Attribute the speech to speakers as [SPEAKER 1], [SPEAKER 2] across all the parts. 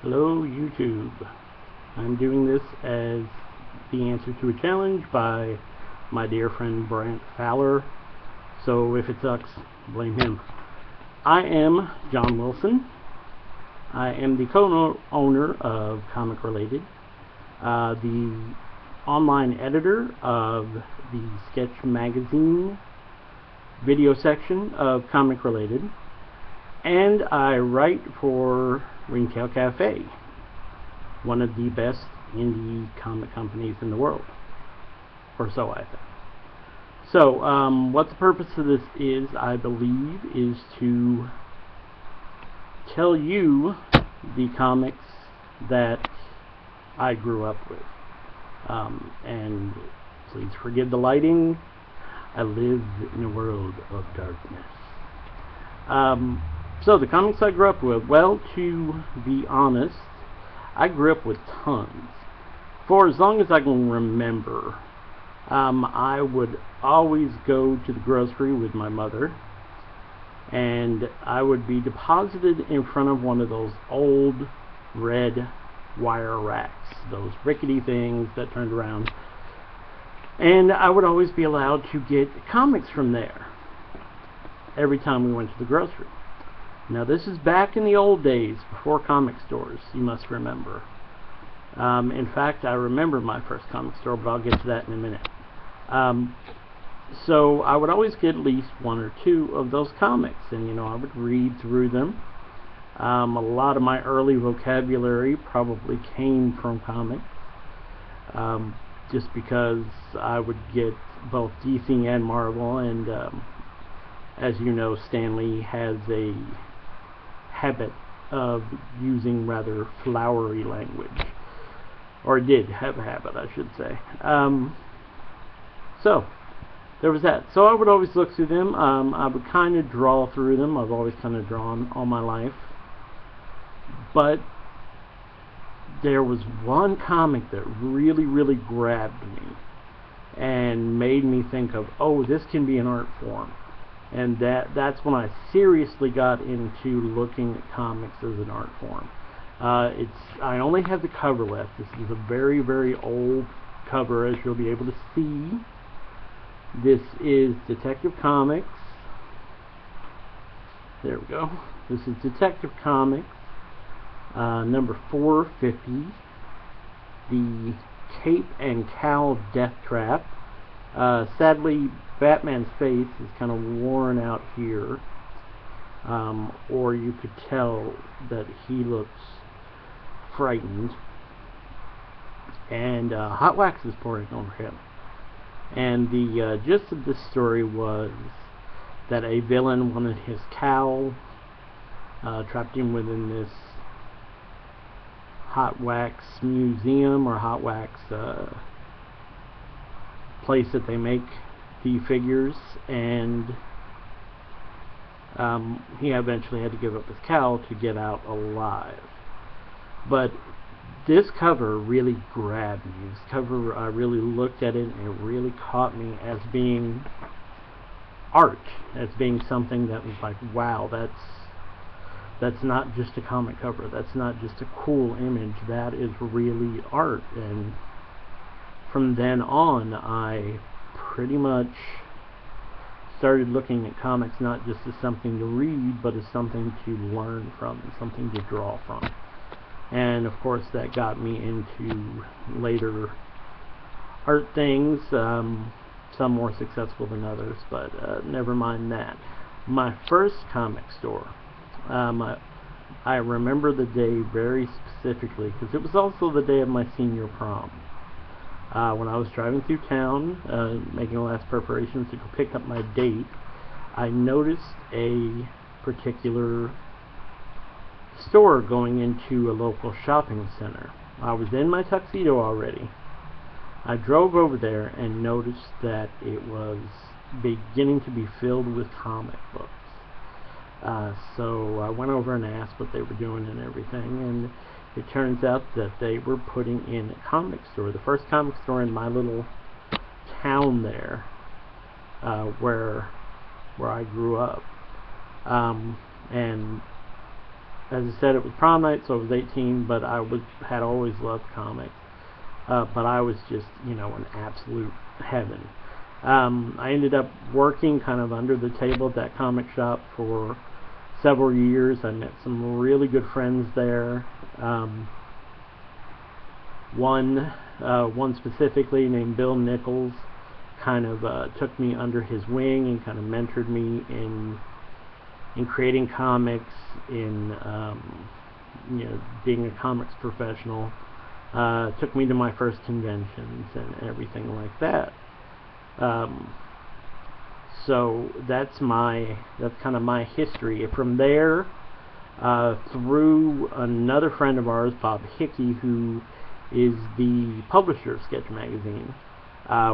[SPEAKER 1] Hello YouTube. I'm doing this as the answer to a challenge by my dear friend Brent Fowler, so if it sucks, blame him. I am John Wilson. I am the co-owner of Comic Related, the online editor of the Sketch Magazine video section of Comic Related, and I write for Ringtail Cafe, one of the best indie comic companies in the world, or so I think. So, what the purpose of this is, I believe, is to tell you the comics that I grew up with. And please forgive the lighting. I live in a world of darkness. So the comics I grew up with, well, to be honest, I grew up with tons. For as long as I can remember, I would always go to the grocery with my mother, and I would be deposited in front of one of those old red wire racks, those rickety things that turned around, and I would always be allowed to get comics from there every time we went to the grocery. Now this is back in the old days, before comic stores, you must remember. In fact, I remember my first comic store, but I'll get to that in a minute. So I would always get at least one or two of those comics, and I would read through them. A lot of my early vocabulary probably came from comics, just because I would get both DC and Marvel, and as you know, Stan Lee has a habit of using rather flowery language, or did have a habit, I should say. So there was that. So I would always look through them. I would kind of draw through them. I've always kind of drawn all my life, but there was one comic that really grabbed me and made me think of, oh, this can be an art form. And that's when I seriously got into looking at comics as an art form. I only have the cover left. This is a very old cover, as you'll be able to see. This is Detective Comics. There we go. This is Detective Comics, number 450, the Cape and Cowl Death Trap. Sadly, Batman's face is kind of worn out here, or you could tell that he looks frightened, and hot wax is pouring over him. And the gist of this story was that a villain wanted his cowl, trapped him within this hot wax museum, or hot wax place that they make the figures, and he eventually had to give up his cowl to get out alive. But this cover really grabbed me. This cover, I really looked at it, and it really caught me as being art, as being something that was like, wow, that's not just a comic cover, that's not just a cool image, that is really art. And from then on, I pretty much started looking at comics not just as something to read, but as something to learn from, something to draw from. And of course that got me into later art things, some more successful than others, but never mind that. My first comic store, I remember the day very specifically, because it was also the day of my senior prom. When I was driving through town, making the last preparations to go pick up my date, I noticed a particular store going into a local shopping center. I was in my tuxedo already. I drove over there and noticed that it was beginning to be filled with comic books. So I went over and asked what they were doing and everything, and it turns out that they were putting in a comic store, the first comic store in my little town there, where I grew up. And as I said, it was prom night, so I was 18, but had always loved comics. But I was just, in absolute heaven. I ended up working kind of under the table at that comic shop for several years. I met some really good friends there. One specifically named Bill Nichols kind of took me under his wing and kind of mentored me in creating comics, in being a comics professional. Took me to my first conventions and everything like that. So that's kind of my history. From there, through another friend of ours, Bob Hickey, who is the publisher of Sketch Magazine,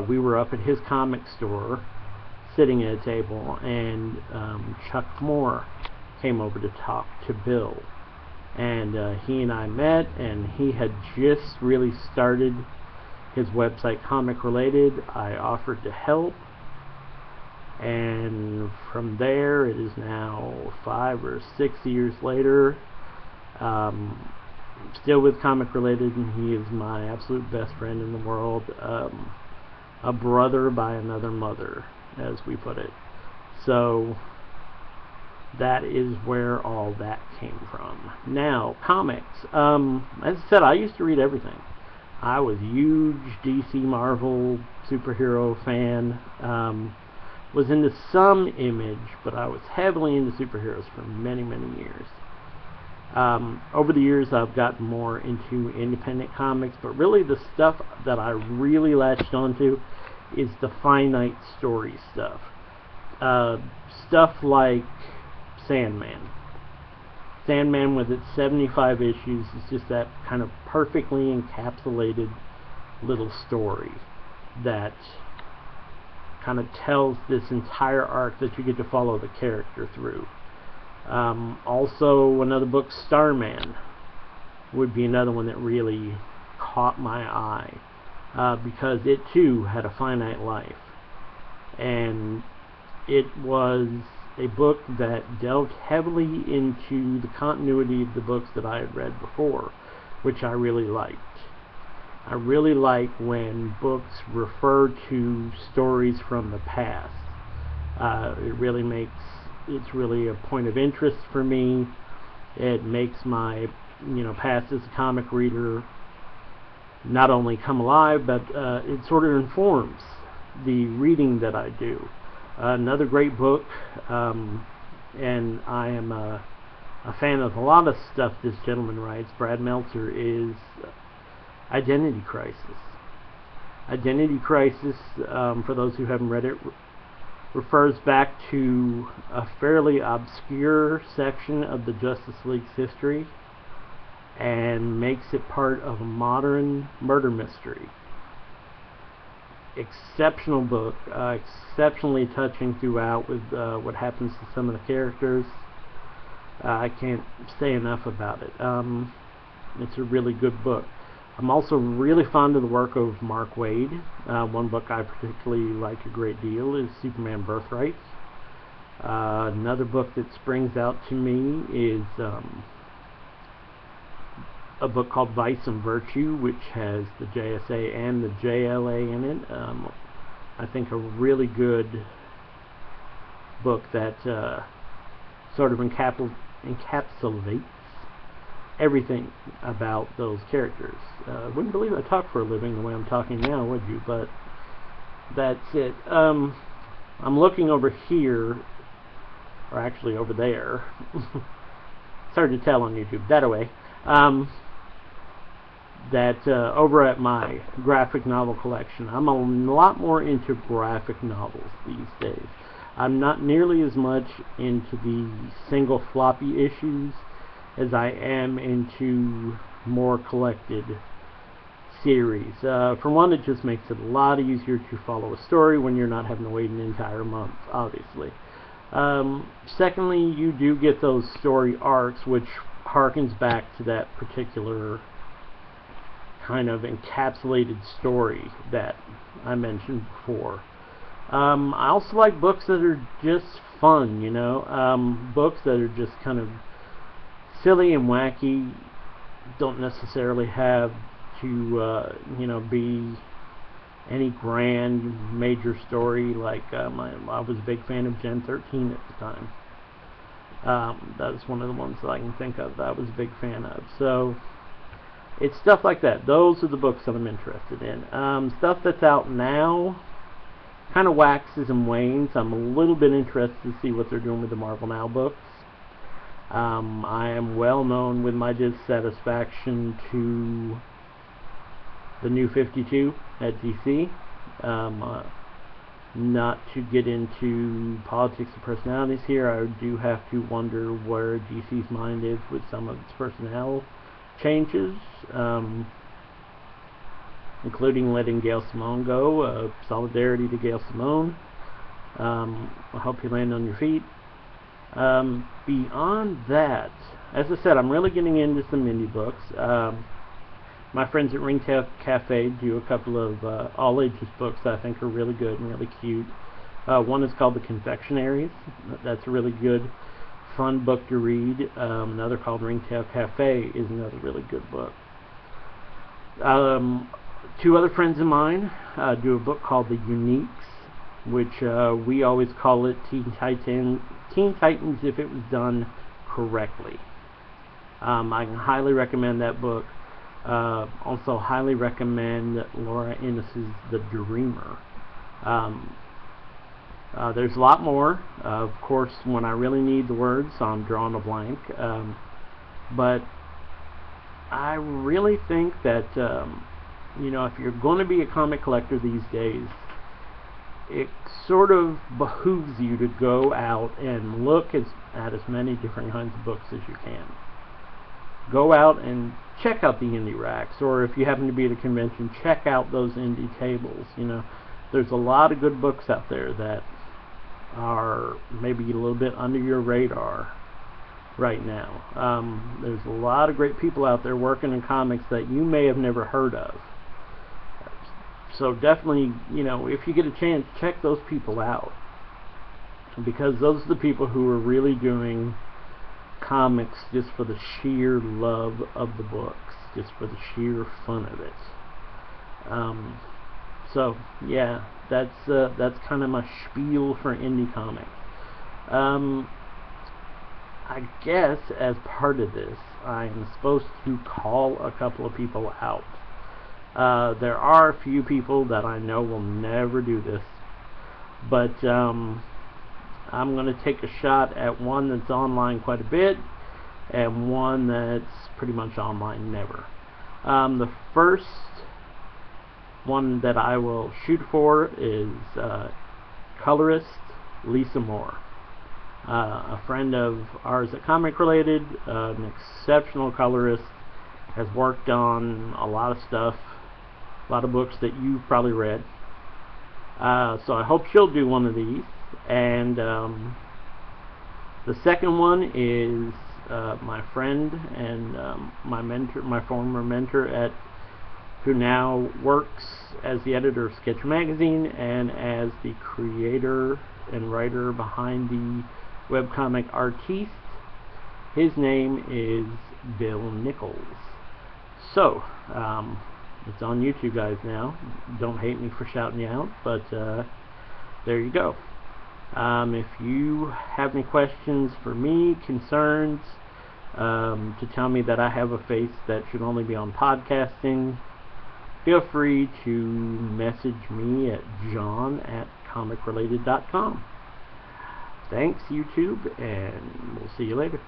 [SPEAKER 1] we were up at his comic store sitting at a table, and Chuck Moore came over to talk to Bill. And he and I met, and he had just really started his website, Comic Related. I offered to help, and from there, it is now 5 or 6 years later, still with Comic Related, and he is my absolute best friend in the world, a brother by another mother, as we put it. So that is where all that came from. Now, comics. As I said, I used to read everything. I was a huge DC Marvel superhero fan. Was into some Image, but I was heavily into superheroes for many, many years. Over the years, I've gotten more into independent comics, but really the stuff that I really latched onto is the finite story stuff. Stuff like Sandman. Sandman, with its 75 issues, is just that kind of perfectly encapsulated little story that kind of tells this entire arc that you get to follow the character through. Also, another book, Starman, would be another one that really caught my eye, because it too had a finite life, and it was a book that delved heavily into the continuity of the books that I had read before, which I really liked. I really like when books refer to stories from the past. It's really a point of interest for me. It makes my past as a comic reader not only come alive, but it sort of informs the reading that I do. Another great book, and I am a fan of a lot of stuff this gentleman writes, Brad Meltzer, is Identity Crisis. Identity Crisis, for those who haven't read it, refers back to a fairly obscure section of the Justice League's history and makes it part of a modern murder mystery. Exceptional book, exceptionally touching throughout with what happens to some of the characters. I can't say enough about it. It's a really good book. I'm also really fond of the work of Mark Waid. One book I particularly like a great deal is Superman Birthright. Another book that springs out to me is a book called Vice and Virtue, which has the JSA and the JLA in it. I think a really good book that sort of encapsulates everything about those characters. Wouldn't believe I talk for a living the way I'm talking now, would you? But that's it. I'm looking over here, or actually over there. It's hard to tell on YouTube. That away. Over at my graphic novel collection, I'm a lot more into graphic novels these days. I'm not nearly as much into the single floppy issues as I am into more collected series. For one, it just makes it a lot easier to follow a story when you're not having to wait an entire month, obviously. Secondly, you do get those story arcs, which harkens back to that particular kind of encapsulated story that I mentioned before. I also like books that are just fun, books that are just kind of silly and wacky don't necessarily have to be any grand major story. Like I was a big fan of Gen 13 at the time. That was one of the ones that I can think of that I was a big fan of. So it's stuff like that. Those are the books that I'm interested in. Stuff that's out now kind of waxes and wanes. I'm a little bit interested to see what they're doing with the Marvel Now books. I am well known with my dissatisfaction to the New 52 at DC. Not to get into politics of personalities here, I do have to wonder where DC's mind is with some of its personnel changes, including letting Gail Simone go. Solidarity to Gail Simone. I hope you land on your feet. Beyond that, as I said, I'm really getting into some indie books. My friends at Ringtail Cafe do a couple of all-ages books that I think are really good and really cute. One is called The Confectionaries. That's a really good, fun book to read. Another called Ringtail Cafe is another really good book. Two other friends of mine do a book called The Uniques, which we always call it Teen Titans if it was done correctly. I can highly recommend that book. Also highly recommend Laura Innes's The Dreamer. There's a lot more. Of course, when I really need the words, I'm drawing a blank. But I really think that if you're going to be a comic collector these days, it sort of behooves you to go out and look at as many different kinds of books as you can. Go out and check out the indie racks, or if you happen to be at a convention, check out those indie tables. There's a lot of good books out there that are maybe a little bit under your radar right now. There's a lot of great people out there working in comics that you may have never heard of. So definitely, if you get a chance, check those people out, because those are the people who are really doing comics just for the sheer love of the books, just for the sheer fun of it. So yeah, that's kind of my spiel for indie comics. I guess as part of this, I'm supposed to call a couple of people out. There are a few people that I know will never do this, but I'm going to take a shot at one that's online quite a bit and one that's pretty much online never. The first one that I will shoot for is colorist Lisa Moore. A friend of ours at Comic Related, an exceptional colorist, has worked on a lot of stuff, a lot of books that you've probably read. So I hope she'll do one of these. And the second one is my friend and my mentor, my former mentor who now works as the editor of Sketch Magazine and as the creator and writer behind the webcomic Artiste. His name is Bill Nichols. So, it's on YouTube, guys, now. Don't hate me for shouting you out, but there you go. If you have any questions for me, concerns, to tell me that I have a face that should only be on podcasting, feel free to message me at john@comicrelated.com. Thanks, YouTube, and we'll see you later.